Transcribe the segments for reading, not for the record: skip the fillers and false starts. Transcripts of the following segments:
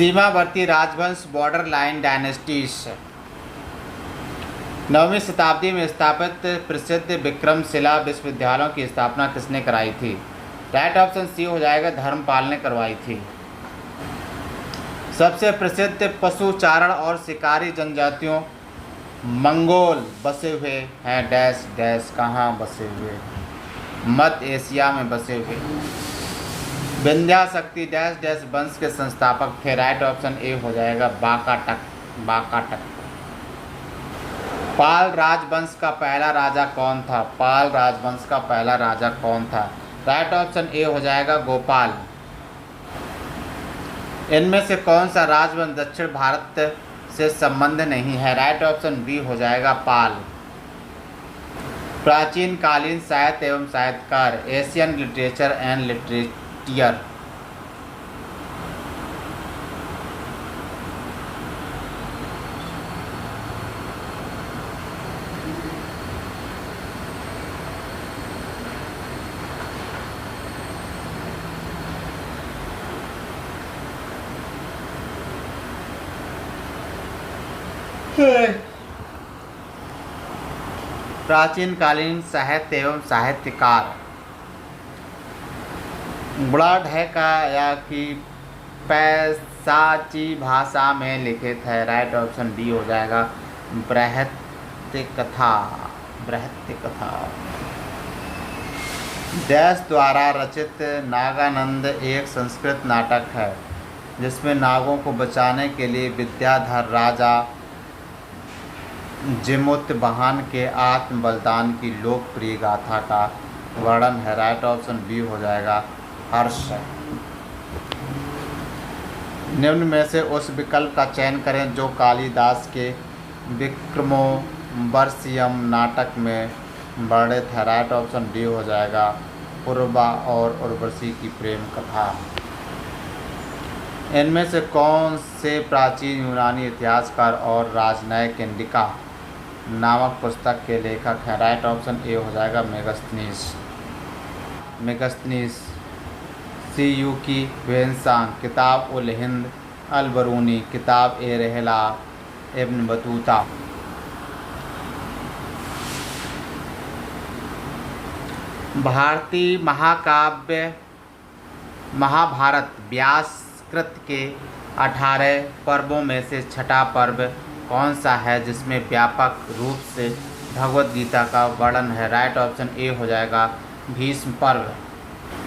सीमावर्ती राजवंश border line dynasties. 9वीं शताब्दी में स्थापित प्रसिद्ध विक्रमशिला विश्वविद्यालयों की स्थापना किसने कराई थी? राइट ऑप्शन सी हो जाएगा, धर्मपाल ने करवाई थी। सबसे प्रसिद्ध पशु चारण और शिकारी जनजातियों मंगोल बसे हुए हैं डैश डैश। कहाँ बसे हुए? मध्य एशिया में बसे हुए। विंध्या शक्ति डैश डैश वंश के संस्थापक थे। राइट ऑप्शन ए हो जाएगा, बाकाटक। बाकाटक। पाल राजवंश का पहला राजा कौन था? पाल राजवंश का पहला राजा कौन था? राइट ऑप्शन ए हो जाएगा, गोपाल। इनमें से कौन सा राजवंश दक्षिण भारत से संबंध नहीं है? राइट ऑप्शन बी हो जाएगा, पाल। प्राचीन कालीन साहित्य एवं साहित्यकार, एशियन लिटरेचर एंड लिटरेचर। प्राचीन कालीन साहित्य एवं साहित्यकार ब्लड है का या कि पैसाची भाषा में लिखित है? राइट ऑप्शन डी हो जाएगा, बृहत्कथा। बृहत्कथा। डैश द्वारा रचित नागानंद एक संस्कृत नाटक है जिसमें नागों को बचाने के लिए विद्याधर राजा जिमुतवाहन के आत्म बलिदान की लोकप्रिय गाथा का वर्णन है। राइट ऑप्शन बी हो जाएगा, हर्ष। निम्न में से उस विकल्प का चयन करें जो कालिदास के विक्रमोर्वशीयम नाटक में वर्णित है। राइट ऑप्शन डी हो जाएगा, पूर्वा और उर्वशी की प्रेम कथा। इनमें से कौन से प्राचीन यूनानी इतिहासकार और राजनयिक इंडिका नामक पुस्तक के लेखक हैं? राइट ऑप्शन ए हो जाएगा, मेगस्थनीस। मेगस्थनीस। सीयू की वेंसांग, किताब उल हिंद अल बरूनी, किताब ए रहला इब्न बतूता। भारतीय महाकाव्य महाभारत व्यासकृत के 18 पर्वों में से छठा पर्व कौन सा है जिसमें व्यापक रूप से भगवद गीता का वर्णन है? राइट ऑप्शन ए हो जाएगा, भीष्म पर्व।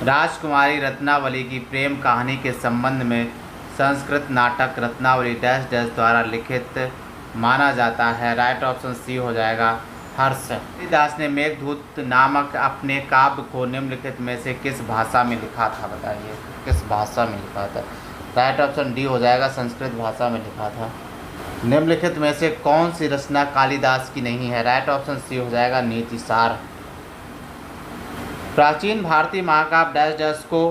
राजकुमारी रत्नावली की प्रेम कहानी के संबंध में संस्कृत नाटक रत्नावली डैश डैश द्वारा लिखित माना जाता है। राइट ऑप्शन सी हो जाएगा, हर्ष। कालिदास ने मेघदूत नामक अपने काव्य को निम्नलिखित में से किस भाषा में लिखा था? बताइए, किस भाषा में लिखा था? राइट ऑप्शन डी हो जाएगा, संस्कृत भाषा में लिखा था। निम्नलिखित में से कौन सी रचना कालिदास की नहीं है? राइट ऑप्शन सी हो जाएगा, नीतिसार। प्राचीन भारतीय महाकाव्य डैश डैश को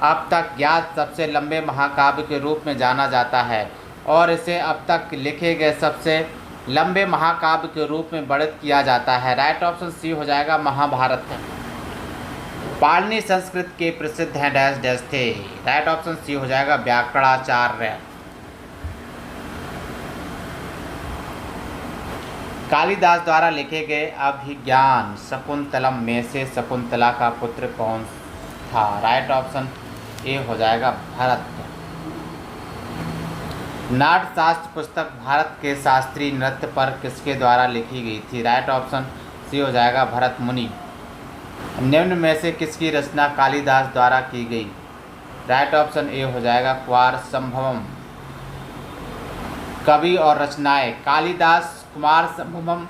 अब तक ज्ञात सबसे लंबे महाकाव्य के रूप में जाना जाता है और इसे अब तक लिखे गए सबसे लंबे महाकाव्य के रूप में वर्णित किया जाता है। राइट ऑप्शन सी हो जाएगा, महाभारत। पाणिनि संस्कृत के प्रसिद्ध हैं डैश डैश थे? राइट ऑप्शन सी हो जाएगा, व्याकरणाचार्य। कालिदास द्वारा लिखे गए अभिज्ञान शकुंतलम में से शकुंतला का पुत्र कौन था? राइट ऑप्शन ए हो जाएगा, भरत। नाट्यशास्त्र पुस्तक भारत के शास्त्रीय नृत्य पर किसके द्वारा लिखी गई थी? राइट ऑप्शन सी हो जाएगा, भरत मुनि। निम्न में से किसकी रचना कालिदास द्वारा की गई? राइट ऑप्शन ए हो जाएगा, कुमार संभवम। कवि और रचनाएं कालिदास कुमार संभवम,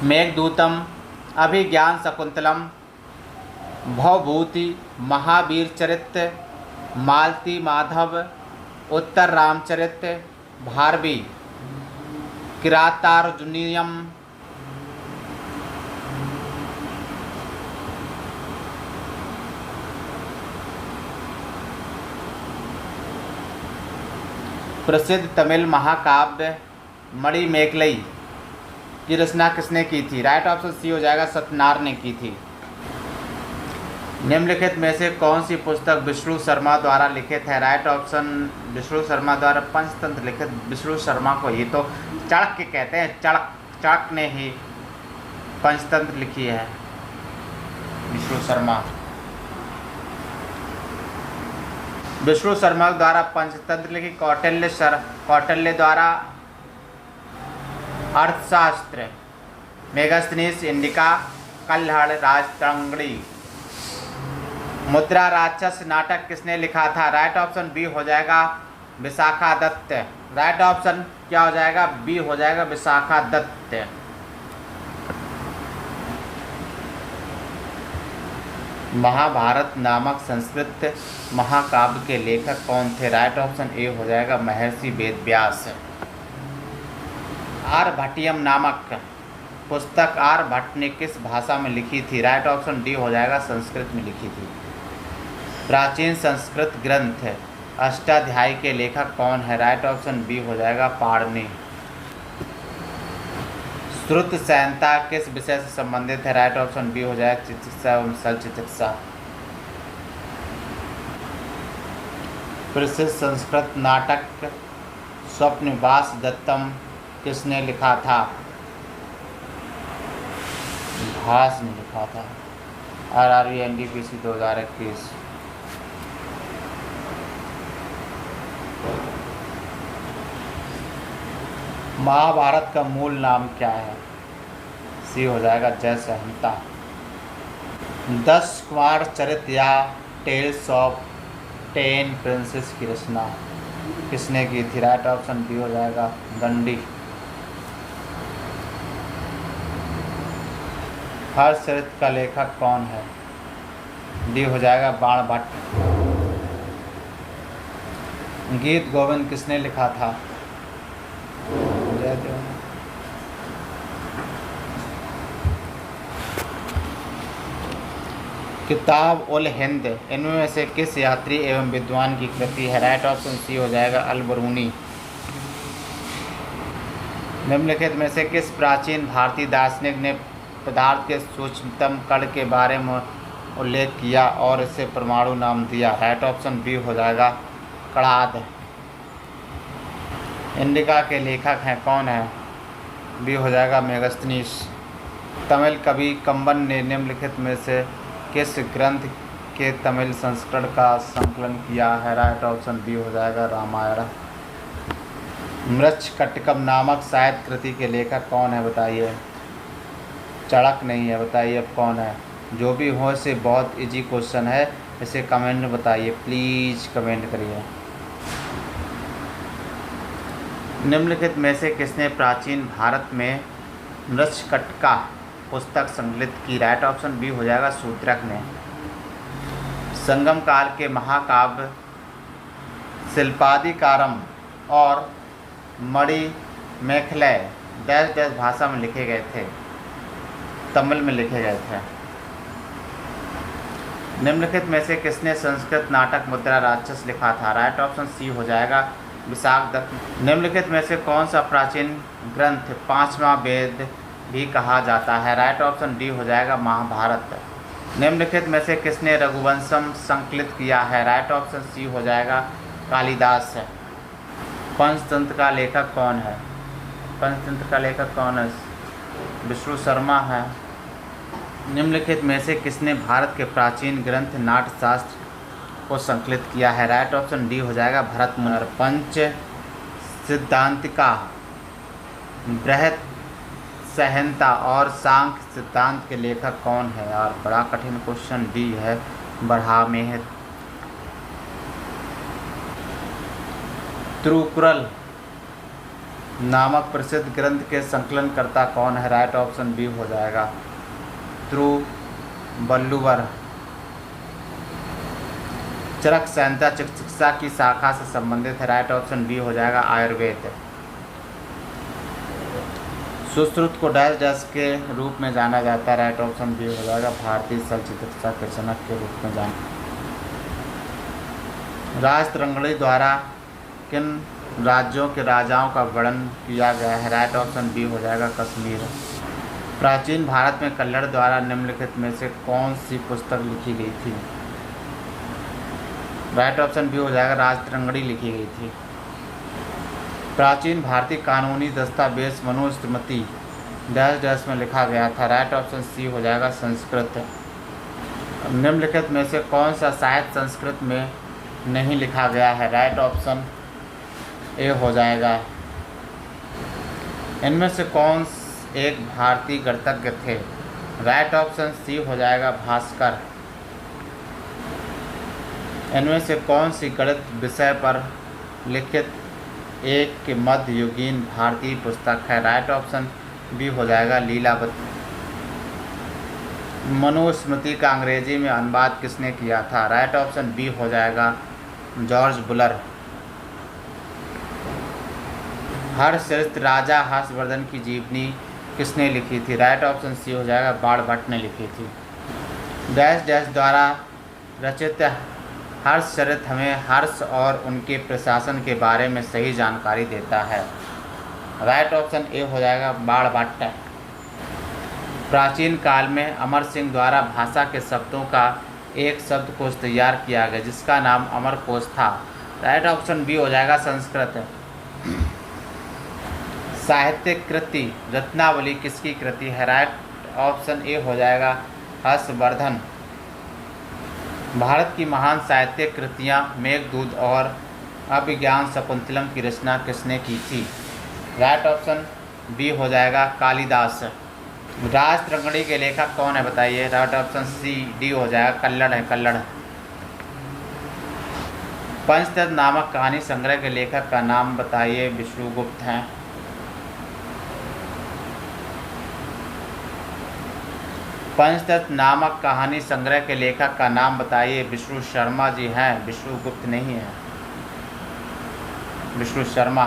मेघदूतम, अभिज्ञान शकुंतलम, भवभूति, महावीर चरित्र, मालती माधव, उत्तर रामचरित्र, भारवी, किरातार्जुनीयम। प्रसिद्ध तमिल महाकाव्य मणिमेखलाई की रचना किसने की थी? राइट ऑप्शन सी हो जाएगा, सत्यनारायण ने की थी। निम्नलिखित में से कौन सी पुस्तक विष्णु शर्मा द्वारा लिखित है? राइट ऑप्शन विष्णु शर्मा द्वारा पंचतंत्र लिखित। विष्णु शर्मा को ये तो चाणक्य कहते हैं, चाणक्य ने ही पंचतंत्र लिखी है, विष्णु शर्मा। विष्णु शर्मा द्वारा पंचतंत्र लिखी। कौटिल्य द्वारा अर्थशास्त्र। मेगास्थनीज, इंडिका, कल्हड़, राजतरंगिणी। मुद्रा राक्षस नाटक किसने लिखा था? राइट ऑप्शन बी हो जाएगा विशाखा दत्त। राइट ऑप्शन क्या हो जाएगा? बी हो जाएगा विशाखा दत्त। महाभारत नामक संस्कृत महाकाव्य के लेखक कौन थे? राइट ऑप्शन ए हो जाएगा महर्षि वेदव्यास। आर्यभट्टियम नामक पुस्तक आर्यभट्ट ने किस भाषा में लिखी थी? राइट ऑप्शन डी हो जाएगा संस्कृत में लिखी थी। प्राचीन संस्कृत ग्रंथ अष्टाध्यायी के लेखक कौन है? राइट ऑप्शन बी हो जाएगा पाणिनि। श्रुत संहिता किस विषय से संबंधित है? राइट ऑप्शन बी हो जाएगा चिकित्सा एवं शल्य चिकित्सा। प्रसिद्ध संस्कृत नाटक स्वप्नवास दत्तम किसने लिखा था? भास ने लिखा था। RRB NTPC 2021। महाभारत का मूल नाम क्या है? सी हो जाएगा जय संहिता। 10 कुमार चरित या टेल्स ऑफ 10 प्रिंसेस की रचना किसने की थी? राइट ऑप्शन बी हो जाएगा दंडी। हर्षचरित का लेखक कौन है? डी हो जाएगा बाणभट्ट। गीत गोविंद किसने लिखा था? किताब उल हिंद इनमें से किस यात्री एवं विद्वान की कृति है? राइट ऑप्शन सी हो जाएगा अल बरूनी। निम्नलिखित में से किस प्राचीन भारतीय दार्शनिक ने पदार्थ के सूक्ष्मतम कण के बारे में उल्लेख किया और इसे परमाणु नाम दिया? राइट ऑप्शन बी हो जाएगा कणाद। इंडिका के लेखक हैं कौन है? बी हो जाएगा मेगास्थनीज। तमिल कवि कंबन ने निम्नलिखित में से किस ग्रंथ के तमिल संस्करण का संकलन किया है? राइट ऑप्शन बी हो जाएगा रामायण। मृच्छकटिकम नामक साहित्य कृति के लेखक कौन है बताइए? चाणक्य नहीं है, बताइए अब कौन है? जो भी हो इसे बहुत इजी क्वेश्चन है, इसे कमेंट में बताइए, प्लीज़ कमेंट करिए। निम्नलिखित में से किसने प्राचीन भारत में मृच्छकटिका पुस्तक संकलित की? राइट ऑप्शन बी हो जाएगा शूद्रक ने। संगम काल के महाकाव्य शिल्पादिकारम और मणिमेखलय देश देश भाषा में लिखे गए थे, तमिल में लिखे गए थे। निम्नलिखित में से किसने संस्कृत नाटक मुद्रा राक्षस लिखा था? राइट ऑप्शन सी हो जाएगा विशाख दत्त। निम्नलिखित में से कौन सा प्राचीन ग्रंथ पांचवा वेद भी कहा जाता है? राइट ऑप्शन डी हो जाएगा महाभारत। निम्नलिखित में से किसने रघुवंशम संकलित किया है? राइट ऑप्शन सी हो जाएगा कालिदास। पंचतंत्र का लेखक कौन है? पंचतंत्र का लेखक कौन है? विष्णु शर्मा है। निम्नलिखित में से किसने भारत के प्राचीन ग्रंथ नाट्यशास्त्र को संकलित किया है? राइट ऑप्शन डी हो जाएगा भरत मुनि। पंच सिद्धांतिका, बृहत संहिता और सांख्य सिद्धांत के लेखक कौन है? यार बड़ा कठिन क्वेश्चन डी है बरहामेह। तिरुकुरल नामक प्रसिद्ध ग्रंथ के संकलनकर्ता कौन है? राइट ऑप्शन बी हो जाएगा तिरुवल्लुवर। चरक संहिता चिकित्सा की शाखा से संबंधित है। राइट ऑप्शन बी हो जाएगा आयुर्वेद। सुश्रुत को डैश डैश के रूप में जाना जाता है। राइट ऑप्शन बी हो जाएगा भारतीय शल्य चिकित्सा के जनक के रूप में जाना। राजतरंगिणी द्वारा किन राज्यों के राजाओं का वर्णन किया गया है? राइट ऑप्शन बी हो जाएगा कश्मीर। प्राचीन भारत में कल्हड़ द्वारा निम्नलिखित में से कौन सी पुस्तक लिखी गई थी? राइट ऑप्शन बी हो जाएगा, राजतरंगिणी लिखी गई थी। प्राचीन भारतीय कानूनी दस्तावेज मनुस्मृति डैश डैश में लिखा गया था। राइट ऑप्शन सी हो जाएगा, संस्कृत। निम्नलिखित में से कौन सा साहित्य संस्कृत में नहीं लिखा गया है? राइट ऑप्शन ए हो जाएगा। इनमें से कौन एक भारतीय गणितज्ञ थे? राइट ऑप्शन सी हो जाएगा, भास्कर। इनमें से कौन सी गणित विषय पर लिखित एक के मध्ययुगीन भारतीय पुस्तक है? राइट ऑप्शन बी हो जाएगा, लीलावती। मनुस्मृति का अंग्रेजी में अनुवाद किसने किया था? राइट ऑप्शन बी हो जाएगा, जॉर्ज बुलर। हर्षचरित राजा हर्षवर्धन की जीवनी किसने लिखी थी? राइट ऑप्शन सी हो जाएगा, बाणभट्ट ने लिखी थी। डैश डैश द्वारा रचित हर्षचरित हमें हर्ष और उनके प्रशासन के बारे में सही जानकारी देता है। राइट ऑप्शन ए हो जाएगा, बाणभट्ट। प्राचीन काल में अमर सिंह द्वारा भाषा के शब्दों का एक शब्दकोश तैयार किया गया जिसका नाम अमरकोश था। राइट ऑप्शन बी हो जाएगा, संस्कृत। साहित्यिक कृति रत्नावली किसकी कृति है? राइट ऑप्शन ए हो जाएगा, हर्षवर्धन। भारत की महान साहित्यिक कृतियाँ मेघदूत और अभिज्ञान शकुंतलम की रचना किसने की थी? राइट ऑप्शन बी हो जाएगा, कालिदास। राजतरंगिणी के लेखक कौन है बताइए? राइट ऑप्शन सी डी हो जाएगा, कल्हड़ है, कल्हड़। पंचतंत्र नामक कहानी संग्रह के लेखक का नाम बताइए? विष्णुगुप्त हैं। पंचतंत्र नामक कहानी संग्रह के लेखक का नाम बताइए? विष्णु शर्मा जी हैं, विष्णुगुप्त नहीं है, विष्णु शर्मा।